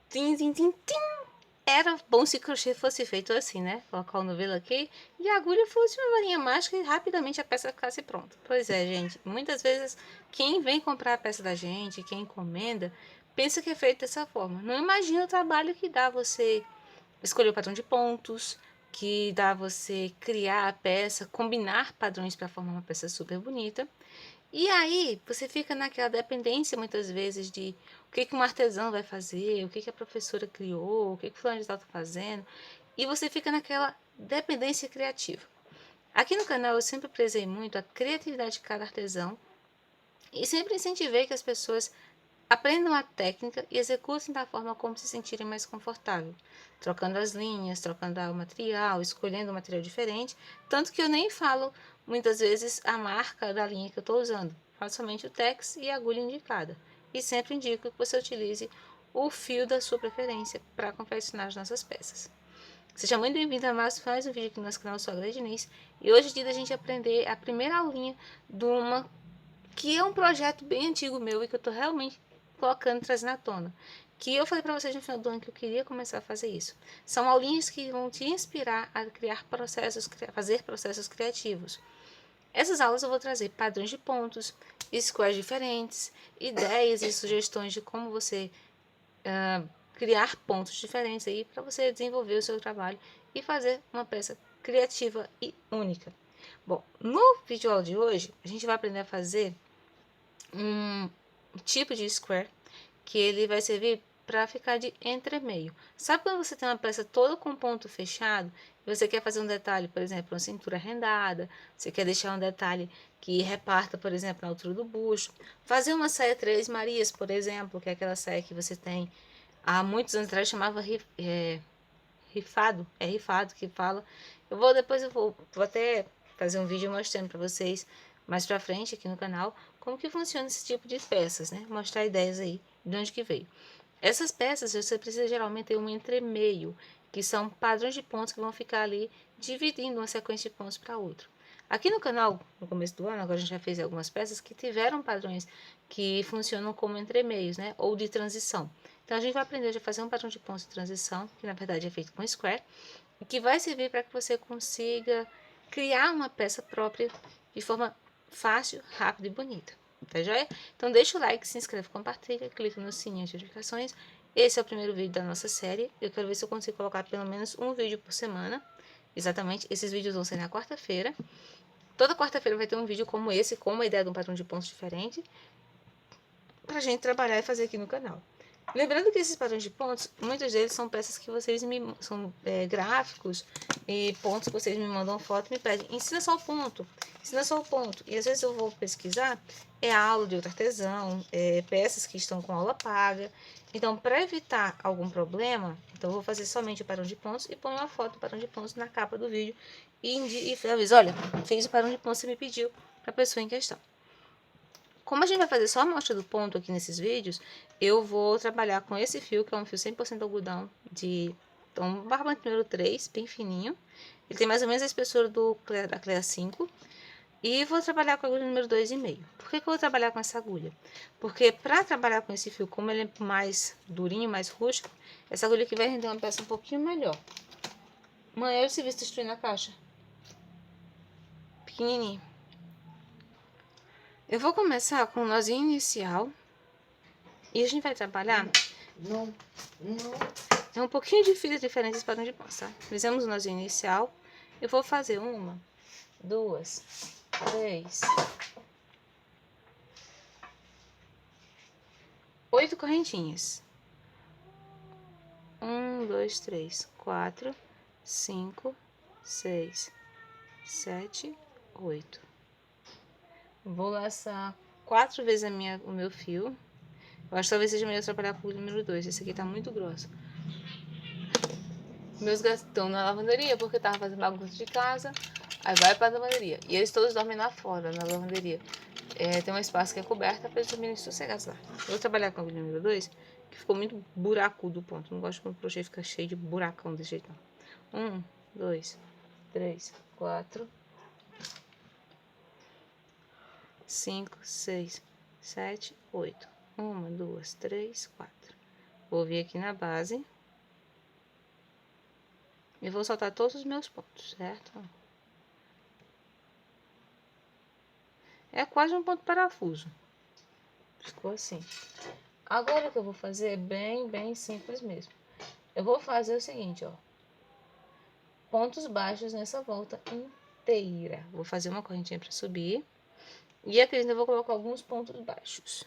Tim, tim, tim, tim. Era bom se o crochê fosse feito assim, né? Colocar o novelo aqui e a agulha fosse uma varinha mágica e rapidamente a peça ficasse pronta. Pois é, gente. Muitas vezes quem vem comprar a peça da gente, quem encomenda, pensa que é feito dessa forma. Não imagina o trabalho que dá você escolher o padrão de pontos, que dá você criar a peça, combinar padrões para formar uma peça super bonita. E aí você fica naquela dependência muitas vezes de o que um artesão vai fazer, o que a professora criou, o que o fulano de tal está fazendo, e você fica naquela dependência criativa. Aqui no canal eu sempre prezei muito a criatividade de cada artesão e sempre incentivei que as pessoas aprendam a técnica e executem da forma como se sentirem mais confortável, trocando as linhas, trocando o material, escolhendo um material diferente, tanto que eu nem falo muitas vezes a marca da linha que eu estou usando, faço somente o tex e a agulha indicada, e sempre indico que você utilize o fio da sua preferência para confeccionar as nossas peças. Seja muito bem-vindo a mais um vídeo aqui no nosso canal, eu sou a Gleide Diniz, e hoje é dia da gente aprender a primeira aulinha de uma que é um projeto bem antigo meu e que eu tô realmente colocando, trazendo à tona. Que eu falei para vocês no final do ano que eu queria começar a fazer isso. São aulinhas que vão te inspirar a criar processos, fazer processos criativos. Essas aulas eu vou trazer padrões de pontos, squares diferentes, ideias e sugestões de como você criar pontos diferentes aí para você desenvolver o seu trabalho e fazer uma peça criativa e única. Bom, no vídeo de hoje a gente vai aprender a fazer um tipo de square que ele vai servir para ficar de entremeio. Sabe quando você tem uma peça toda com ponto fechado e você quer fazer um detalhe, por exemplo, uma cintura rendada, você quer deixar um detalhe que reparta, por exemplo, na altura do busto, fazer uma saia Três Marias, por exemplo, que é aquela saia que você tem há muitos anos atrás chamava rifado, é rifado que fala. Eu vou até fazer um vídeo mostrando para vocês mais pra frente aqui no canal como que funciona esse tipo de peças, né? Mostrar ideias aí de onde que veio. Essas peças você precisa geralmente ter um entremeio, que são padrões de pontos que vão ficar ali dividindo uma sequência de pontos para outra. Aqui no canal, no começo do ano, agora a gente já fez algumas peças que tiveram padrões que funcionam como entremeios, né? Ou de transição. Então a gente vai aprender a fazer um padrão de pontos de transição, que na verdade é feito com square, e que vai servir para que você consiga criar uma peça própria de forma fácil, rápida e bonita. Tá joia? Então deixa o like, se inscreve, compartilha, clica no sininho de notificações. Esse é o primeiro vídeo da nossa série. Eu quero ver se eu consigo colocar pelo menos um vídeo por semana. Exatamente, esses vídeos vão ser na quarta-feira. Toda quarta-feira vai ter um vídeo como esse, com uma ideia de um padrão de pontos diferente, pra gente trabalhar e fazer aqui no canal. Lembrando que esses padrões de pontos, muitos deles são peças que vocês me são gráficos e pontos que vocês me mandam foto e me pedem, ensina só o ponto, ensina só o ponto. E às vezes eu vou pesquisar, é aula de outro artesão, peças que estão com aula paga. Então, para evitar algum problema, então eu vou fazer somente o padrão de pontos e ponho uma foto do padrão de pontos na capa do vídeo e aviso, olha, fiz o padrão de pontos que você me pediu para a pessoa em questão. Como a gente vai fazer só a amostra do ponto aqui nesses vídeos, eu vou trabalhar com esse fio, que é um fio 100% algodão de um barbante número 3, bem fininho. Ele tem mais ou menos a espessura da Clea 5. E vou trabalhar com a agulha número 2,5. Por que eu vou trabalhar com essa agulha? Porque para trabalhar com esse fio, como ele é mais durinho, mais rústico, essa agulha aqui vai render uma peça um pouquinho melhor. Mãe, eu se visto destruindo a caixa. Pequenininho. Eu vou começar com o nozinho inicial. E a gente vai trabalhar. Não. É um pouquinho de fitas diferentes para onde passa. Fizemos o nozinho inicial. Eu vou fazer uma, duas, três, 8 correntinhas. 1, 2, 3, 4, 5, 6, 7, 8. Vou laçar 4 vezes o meu fio. Eu acho que talvez seja melhor trabalhar com o número 2. Esse aqui tá muito grosso. Meus gatos estão na lavanderia porque eu tava fazendo bagunça de casa. Aí vai pra lavanderia. E eles todos dormem lá fora, na lavanderia. Tem um espaço que é coberto para eles dormirem sossegados lá. Eu vou trabalhar com a agulha número 2, que ficou muito buracudo o ponto. Não gosto quando o crochê fica cheio de buracão desse jeito, não. 1, 2, 3, 4, 5, 6, 7, 8. 1, 2, 3, 4. Vou vir aqui na base. E vou soltar todos os meus pontos, certo? É quase um ponto parafuso. Ficou assim. Agora o que eu vou fazer é bem simples mesmo. Eu vou fazer o seguinte, ó. Pontos baixos nessa volta inteira. Vou fazer uma correntinha para subir. E aqui eu vou colocar alguns pontos baixos.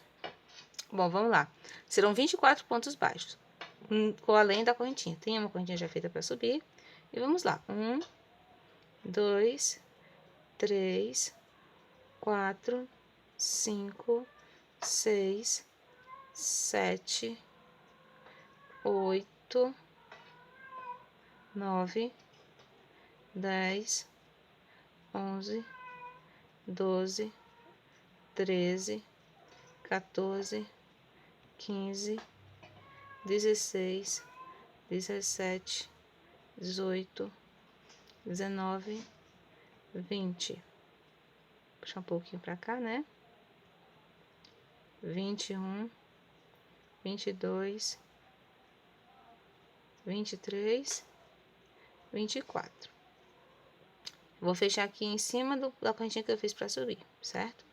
Bom, vamos lá. Serão 24 pontos baixos. Com além da correntinha. Tem uma correntinha já feita para subir. E vamos lá. 1, 2, 3, 4, 5, 6, 7, 8, 9, 10, 11, 12, 13, 14, 15, 16, 17, 18, 19, 20. Puxar um pouquinho pra cá, né? 21, 22, 23, 24. Vou fechar aqui em cima da correntinha que eu fiz pra subir, certo?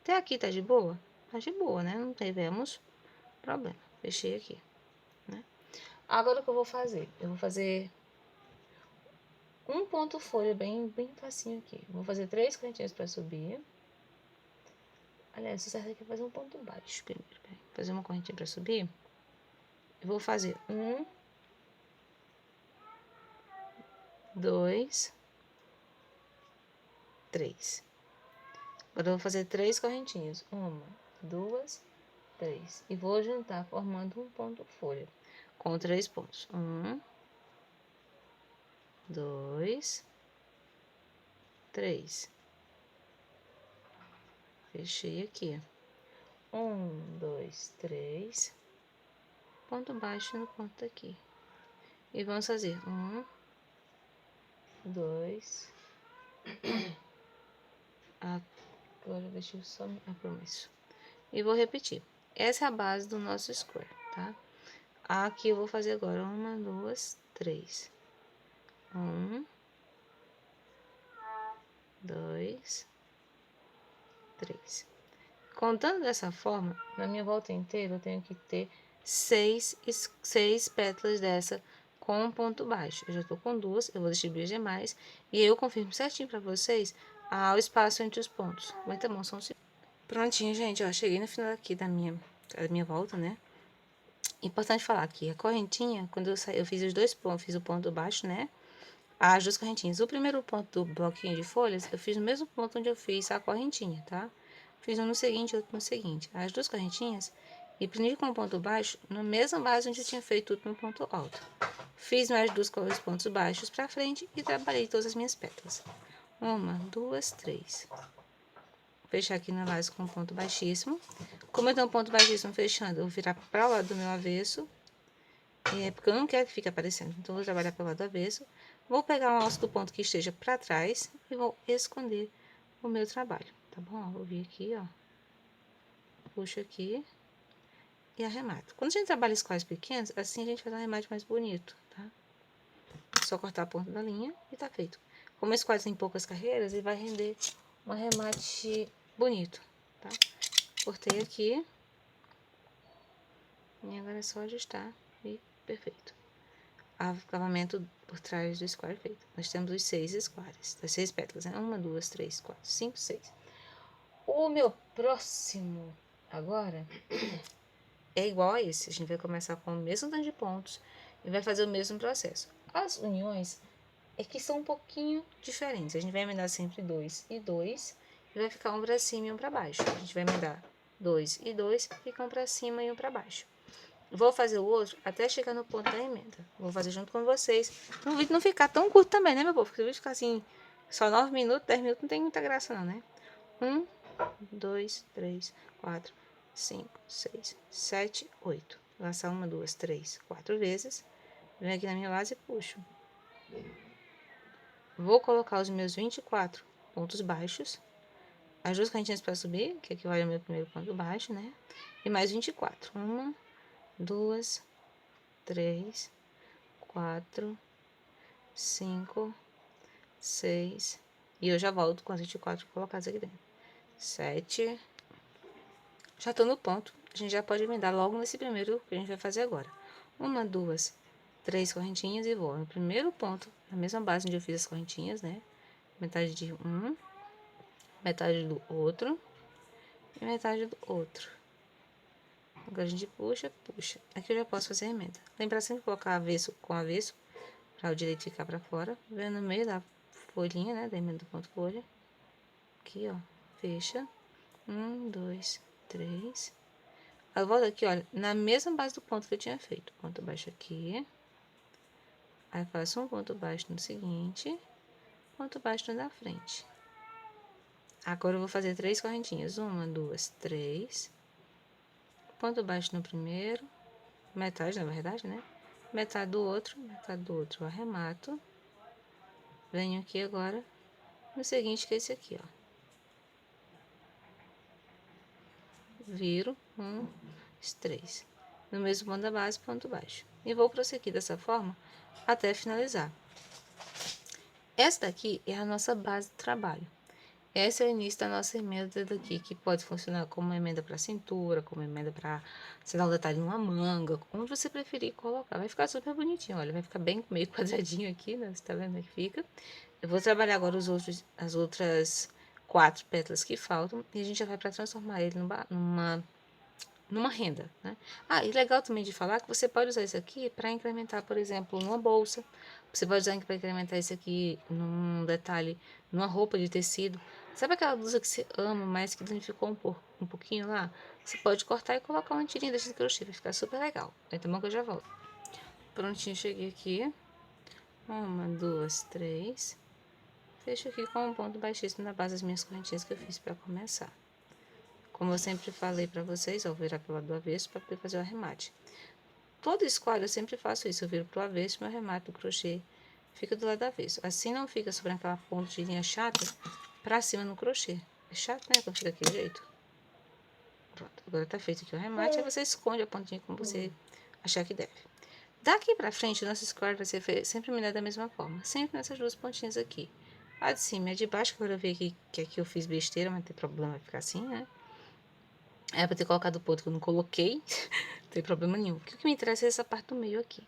Até aqui tá de boa? Tá de boa, né? Não tivemos problema. Fechei aqui, né? Agora o que eu vou fazer? Eu vou fazer um ponto folha bem facinho aqui. Vou fazer 3 correntinhas pra subir. Aliás, o certo aqui é fazer um ponto baixo primeiro. Fazer uma correntinha pra subir. Eu vou fazer 1, 2, 3. Agora eu vou fazer 3 correntinhas. 1, 2, 3. E vou juntar formando um ponto folha com 3 pontos. 1, 2, 3. Fechei aqui. 1, 2, 3. Ponto baixo no ponto aqui. E vamos fazer 1, 2. Agora deixa eu só me isso. E vou repetir. Essa é a base do nosso square, tá? Aqui eu vou fazer agora 1, 2, 3. 1, 2, 3. Contando dessa forma, na minha volta inteira eu tenho que ter 6 pétalas dessa com um ponto baixo. Eu já tô com 2, eu vou distribuir as demais e eu confirmo certinho pra vocês o espaço entre os pontos. Aguenta a mão, só um segundo. Prontinho, gente, ó, cheguei no final aqui da minha volta, né? Importante falar aqui, a correntinha, quando eu fiz os dois pontos, fiz o ponto baixo, né? As duas correntinhas. O primeiro ponto do bloquinho de folhas, eu fiz no mesmo ponto onde eu fiz a correntinha, tá? Fiz um no seguinte, outro no seguinte. As duas correntinhas, e prendi com o ponto baixo, na mesma base onde eu tinha feito tudo no ponto alto. Fiz mais dois pontos baixos pra frente e trabalhei todas as minhas pétalas. 1, 2, 3. Vou fechar aqui na base com um ponto baixíssimo. Como eu tenho um ponto baixíssimo fechando, eu vou virar para o lado do meu avesso. Porque eu não quero que fique aparecendo. Então, eu vou trabalhar pelo lado avesso. Vou pegar um alço do ponto que esteja para trás e vou esconder o meu trabalho, tá bom? Vou vir aqui, ó. Puxo aqui e arremato. Quando a gente trabalha squares pequenos, assim a gente faz um arremate mais bonito, tá? Só cortar a ponta da linha e tá feito. Como esse quadro tem poucas carreiras, ele vai render um arremate bonito, tá? Cortei aqui. E agora é só ajustar e perfeito. Acabamento por trás do square feito. Nós temos os 6 squares, das 6 pétalas, né? 1, 2, 3, 4, 5, 6. O meu próximo agora é igual a esse. A gente vai começar com o mesmo tanto de pontos e vai fazer o mesmo processo. As uniões é que são um pouquinho diferentes. A gente vai emendar sempre 2 e 2 e vai ficar um para cima e um para baixo. A gente vai emendar 2 e 2, fica um para cima e um para baixo. Vou fazer o outro até chegar no ponto da emenda. Vou fazer junto com vocês. Para o vídeo não ficar tão curto também, né, meu povo? Porque o vídeo ficar assim, só 9 minutos, 10 minutos, não tem muita graça não, né? 1, 2, 3, 4, 5, 6, 7, 8. Laçar 1, 2, 3, 4 vezes. Venho aqui na minha base e puxo. Vou colocar os meus 24 pontos baixos. As duas correntinhas para subir, que aqui vai o meu primeiro ponto baixo, né? E mais 24. 1, 2, 3, 4, 5, 6. E eu já volto com as 24 colocadas aqui dentro. 7. Já tô no ponto. A gente já pode emendar logo nesse primeiro que a gente vai fazer agora. 1, 2, 3 correntinhas e vou no primeiro ponto, na mesma base onde eu fiz as correntinhas, né? Metade de um, metade do outro e metade do outro. Agora a gente puxa, puxa. Aqui eu já posso fazer a emenda. Lembrar sempre de colocar avesso com avesso, para o direito ficar para fora. Vem no meio da folhinha, né? Da emenda do ponto folha. Aqui, ó. Fecha. 1, 2, 3. Eu volto aqui, olha, na mesma base do ponto que eu tinha feito. Ponto baixo aqui. Aí faço um ponto baixo no seguinte. Ponto baixo no da frente. Agora eu vou fazer 3 correntinhas. 1, 2, 3. Ponto baixo no primeiro. Metade, na verdade, né? Metade do outro eu arremato. Venho aqui agora no seguinte, que é esse aqui, ó. Viro, 1, 2, 3. No mesmo ponto da base, ponto baixo. E vou prosseguir dessa forma até finalizar. Essa daqui é a nossa base de trabalho. Esse é o início da nossa emenda daqui, que pode funcionar como emenda para cintura, como emenda para, sei lá, um detalhe numa manga, como você preferir colocar. Vai ficar super bonitinho, olha, vai ficar bem meio quadradinho aqui, né? Você tá vendo que fica? Eu vou trabalhar agora as outras 4 pétalas que faltam e a gente já vai para transformar ele numa renda, né? Ah, e legal também de falar que você pode usar isso aqui para incrementar, por exemplo, numa bolsa. Você pode usar para incrementar isso aqui num detalhe, numa roupa de tecido. Sabe aquela blusa que você ama, mas que danificou um pouquinho lá? Você pode cortar e colocar uma tirinha desse de crochê, vai ficar super legal. Então, que eu já volto. Prontinho, cheguei aqui. 1, 2, 3. Fecho aqui com um ponto baixíssimo na base das minhas correntinhas que eu fiz para começar. Como eu sempre falei para vocês, ó, virar pro lado do avesso para poder fazer o arremate. Todo esquadro eu sempre faço isso, eu viro pro avesso, meu arremate do crochê fica do lado do avesso. Assim não fica sobre aquela ponta de linha chata pra cima no crochê. É chato, né, quando fica daquele jeito. Pronto, agora tá feito aqui o arremate, aí você esconde a pontinha como você achar que deve. Daqui pra frente, o nosso square vai ser sempre emendado da mesma forma, sempre nessas duas pontinhas aqui. A de cima e a de baixo, que agora eu vi aqui, que aqui eu fiz besteira, mas não tem problema, vai ficar assim, né? É pra ter colocado o ponto que eu não coloquei, não tem problema nenhum. O que me interessa é essa parte do meio aqui.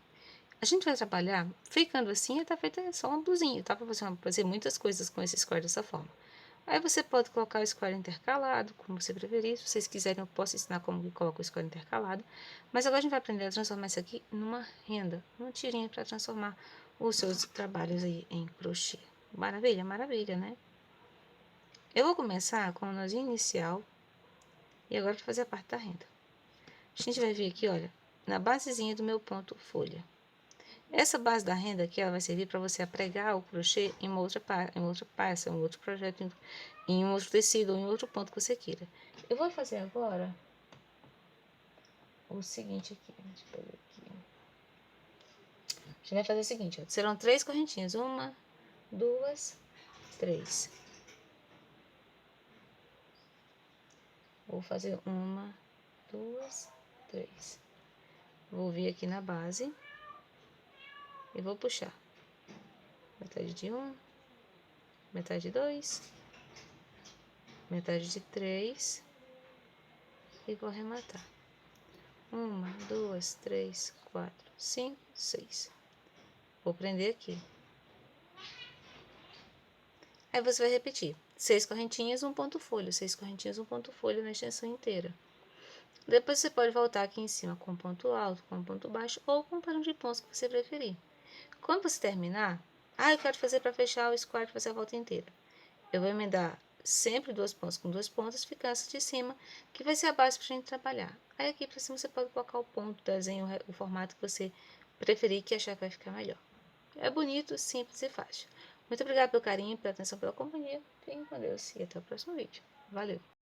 A gente vai trabalhar ficando assim, tá feita só uma blusinha, tá? Pra você fazer muitas coisas com esse square dessa forma. Aí você pode colocar o square intercalado, como você preferir. Se vocês quiserem, eu posso ensinar como que coloca o square intercalado. Mas agora a gente vai aprender a transformar isso aqui numa renda, uma tirinha para transformar os seus trabalhos aí em crochê. Maravilha, maravilha, né? Eu vou começar com o nozinho inicial e agora para fazer a parte da renda. A gente vai vir aqui, olha, na basezinha do meu ponto folha. Essa base da renda aqui, ela vai servir para você apregar o crochê em uma outra peça, em um outro projeto, em um outro tecido, ou em outro ponto que você queira. Eu vou fazer agora o seguinte aqui, deixa eu ver aqui. A gente vai fazer o seguinte, ó, serão 3 correntinhas, 1, 2, 3. Vou fazer 1, 2, 3. Vou vir aqui na base e vou puxar metade de 1, metade de 2, metade de 3 e vou arrematar. 1, 2, 3, 4, 5, 6. Vou prender aqui. Aí você vai repetir 6 correntinhas, um ponto folha, 6 correntinhas, um ponto folha na extensão inteira. Depois você pode voltar aqui em cima com ponto alto, com ponto baixo ou com par de pontos que você preferir. Quando você terminar, eu quero fazer para fechar o square, fazer a volta inteira. Eu vou emendar sempre 2 pontos com 2 pontas, ficar essa de cima, que vai ser a base para a gente trabalhar. Aí aqui para cima você pode colocar o ponto, o desenho, o formato que você preferir, que achar que vai ficar melhor. É bonito, simples e fácil. Muito obrigada pelo carinho, pela atenção, pela companhia. Fiquem com Deus e até o próximo vídeo. Valeu!